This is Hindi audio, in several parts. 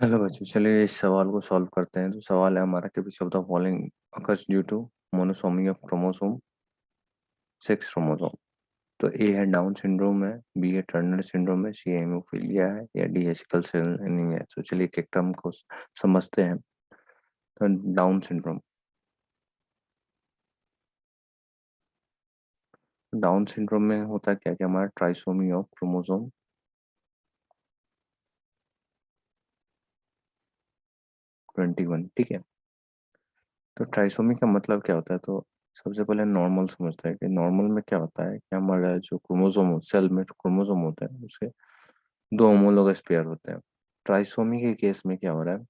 हेलो बच्चों, चलिए इस सवाल को सॉल्व करते हैं। तो सवाल है हमारा कि which of the following occurs due to monosomy of chromosome 6 chromosome. तो ए है डाउन सिंड्रोम है, बी है टर्नर सिंड्रोम है, सी है हेमोफीलिया है, या डी है सिकल सेल एनीमिया है। तो चलिए एक टर्म को समझते हैं। तो डाउन सिंड्रोम, डाउन सिंड्रोम में होता है क्या कि हमारा ट्राइसोमी ऑफ क्रोमोसोम 21, ठीक है। तो ट्राइसोमी का मतलब क्या होता है? तो सबसे पहले नॉर्मल समझते हैं कि नॉर्मल में क्या होता है कि हमारा जो क्रोमोसोम सेल में क्रोमोसोम होता है उसके दो होमोलोगस पेयर होते हैं। ट्राइसोमी के केस में क्या हो रहा है,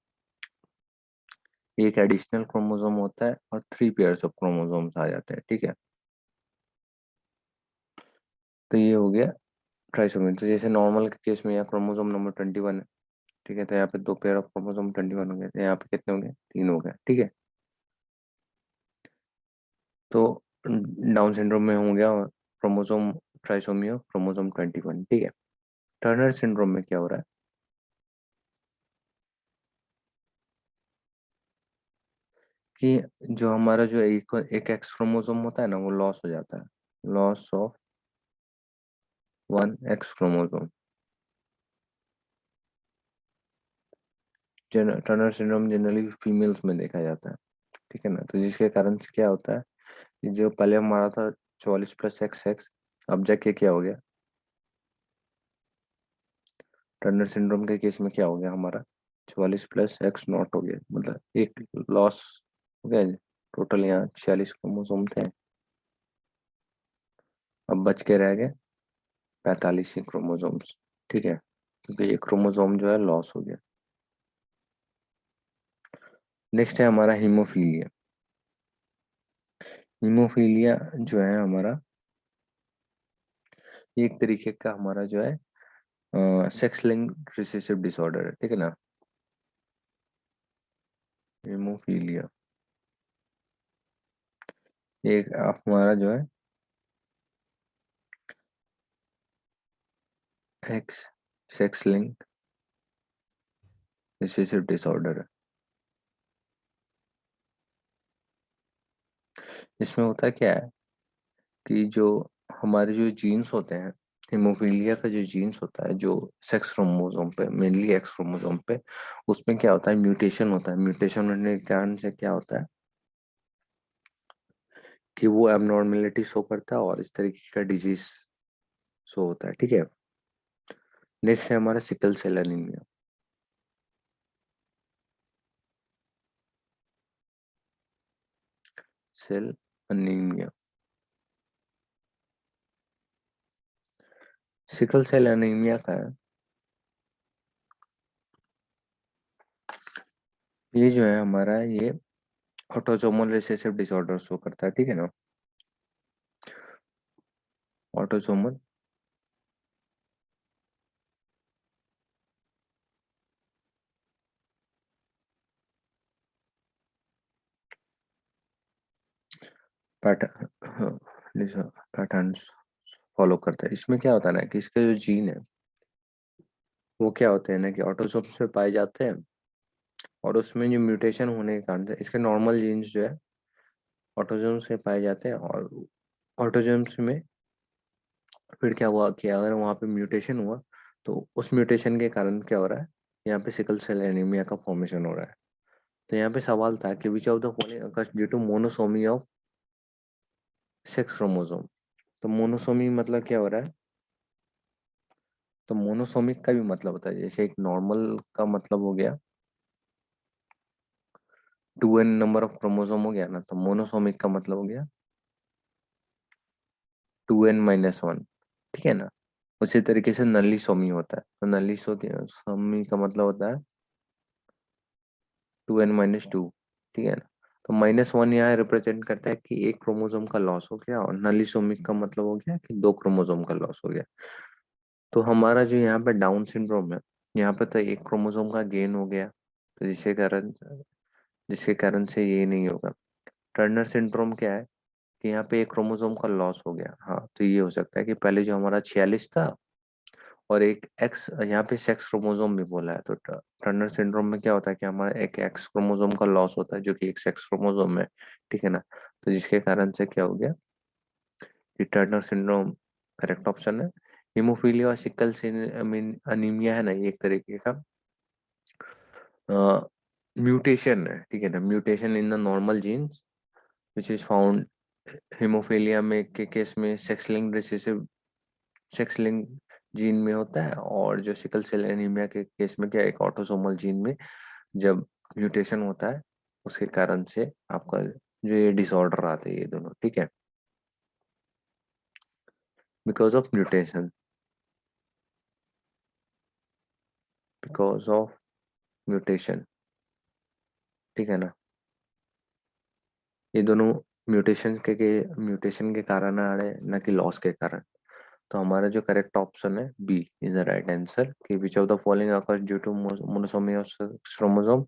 एक एडिशनल क्रोमोसोम होता है और 3 पेयर्स ऑफ क्रोमोसोम्स आ जाते हैं, ठीक है। तो ये हो गया ट्राइसोमी। तो जैसे नॉर्मल के केस में यहाँ क्रोमोसोम नंबर 21 है, ठीक है। तो यहाँ पे 2 पेयर ऑफ क्रोमोसोम 21 हो गए, तो यहाँ पे कितने हो गए? 3 हो गए, ठीक है। तो डाउन सिंड्रोम में हो गया क्रोमोसोम ट्राइसोमी ऑफ क्रोमोसोम 21, ठीक है। टर्नर सिंड्रोम में क्या हो रहा है कि जो हमारा जो एक एक्स क्रोमोसोम होता है ना, वो लॉस हो जाता है, loss of 1 x chromosome. Turner syndrome generally females में देखा जाता है, ठीक है ना। तो जिसके कारण से क्या होता है कि जो पहले हमारा था 44+XX, अब जाके क्या हो गया, टर्नर सिंड्रोम के केस में क्या हो गया हमारा 44+X0 हो गया, मतलब एक लॉस हो गया। टोटल यहाँ 46 क्रोमोसोम थे, अब बच के रह गए 45 ही क्रोमोसोम्स, ठीक है, क्योंकि एक क्रोमोसोम जो है लॉस हो गया। नेक्स्ट है हमारा हीमोफीलिया। हीमोफीलिया जो है हमारा एक तरीके का हमारा जो है सेक्स लिंक्ड रिसेसिव डिसऑर्डर है, ठीक है ना। हीमोफीलिया एक हमारा जो है x sex linked recessive disorder है। इसमें होता क्या है कि जो हमारे जो जीन्स होते हैं, हीमोफीलिया का जो जीन्स होता है जो सेक्स क्रोमोसोम पे, मेनली एक्स क्रोमोसोम पे, उसमें क्या होता है, म्यूटेशन होता है। म्यूटेशन होने के कारण से क्या होता है कि वो एबनॉर्मेलिटी शो करता है और इस तरीके का डिजीज शो होता है, ठीक है। नेक्स्ट है हमारा sickle cell anaemia. Cell anaemia, sickle cell anaemia का है, ये जो है हमारा ये ऑटोसोमल रिसेसिव डिसऑर्डर शो करता है, ठीक है ना। ऑटोसोमल पैटर्न पैटर्न्स फॉलो करता है। इसमें क्या होता है ना कि इसके जो जीन है वो क्या होते हैं ना कि ऑटोसोम्स में पाए जाते हैं, और उसमें जो म्यूटेशन होने के कारण से इसके नॉर्मल जीन्स जो है ऑटोसोम्स में पाए जाते हैं, और ऑटोसोम्स में फिर क्या हुआ कि अगर वहाँ पे म्यूटेशन हुआ तो उस म्यूटेशन के कारण क्या हो रहा है, यहाँ पे सिकल सेल एनीमिया का फॉर्मेशन हो रहा है। तो यहाँ पे सवाल था कि which of the following occurs due to monosomy of sex chromosome. तो मोनोसोमी मतलब क्या हो रहा है, तो मोनोसोमिक का भी मतलब होता है, जैसे एक नॉर्मल का मतलब हो गया 2n नंबर ऑफ क्रोमोसोम हो गया ना, तो मोनोसोमिक का मतलब हो गया 2n-1, ठीक है ना। उसी तरीके से नली सोमी होता है, तो नली सोमी का मतलब होता है 2n-2, ठीक है ना। तो -1 यहाँ रिप्रेजेंट करता है कि एक क्रोमोसोम का लॉस हो गया, और नलीसोमिक का मतलब हो गया कि 2 क्रोमोसोम का लॉस हो गया। तो हमारा जो यहाँ पे डाउन सिंड्रोम है, यहाँ पे तो एक क्रोमोसोम का गेन हो गया, तो जिसके कारण से ये नहीं होगा। टर्नर सिंड्रोम क्या है कि यहाँ पे एक क्रोमोसोम का लॉस हो गया, हाँ, तो ये हो सकता है कि पहले जो हमारा 46 था और एक एक्स, यहाँ पे सेक्स क्रोमोसोम भी बोला है। तो टर्नर सिंड्रोम में क्या होता है कि हमारा एक एक्स क्रोमोसोम का लॉस होता है, जो कि एक सेक्स क्रोमोसोम है, ठीक है ना। तो जिसके कारण से क्या हो गया कि टर्नर सिंड्रोम करेक्ट ऑप्शन है। हीमोफीलिया और सिकल से अनीमिया है ना, ये एक तरीके का म्यूटेशन है, ठीक है ना। Mutation in the normal jeans which is found haemophilia में के केस में sex linked recessive, sex link gene में होता है। और जो सिकल सेल एनीमिया के केस में क्या, एक ऑटोसोमल जीन में जब म्यूटेशन होता है, उसके कारण से आपका जो ये डिसऑर्डर आते हैं ये दोनों, ठीक है, because of mutation, because of mutation, ठीक है ना। ये दोनों म्यूटेशन के कारण आ रहे हैं, न कि लॉस के कारण। तो हमारा जो करेक्ट ऑप्शन है B is the right answer, कि which of the following occurs due to monosomy of chromosome,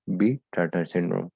B Turner syndrome.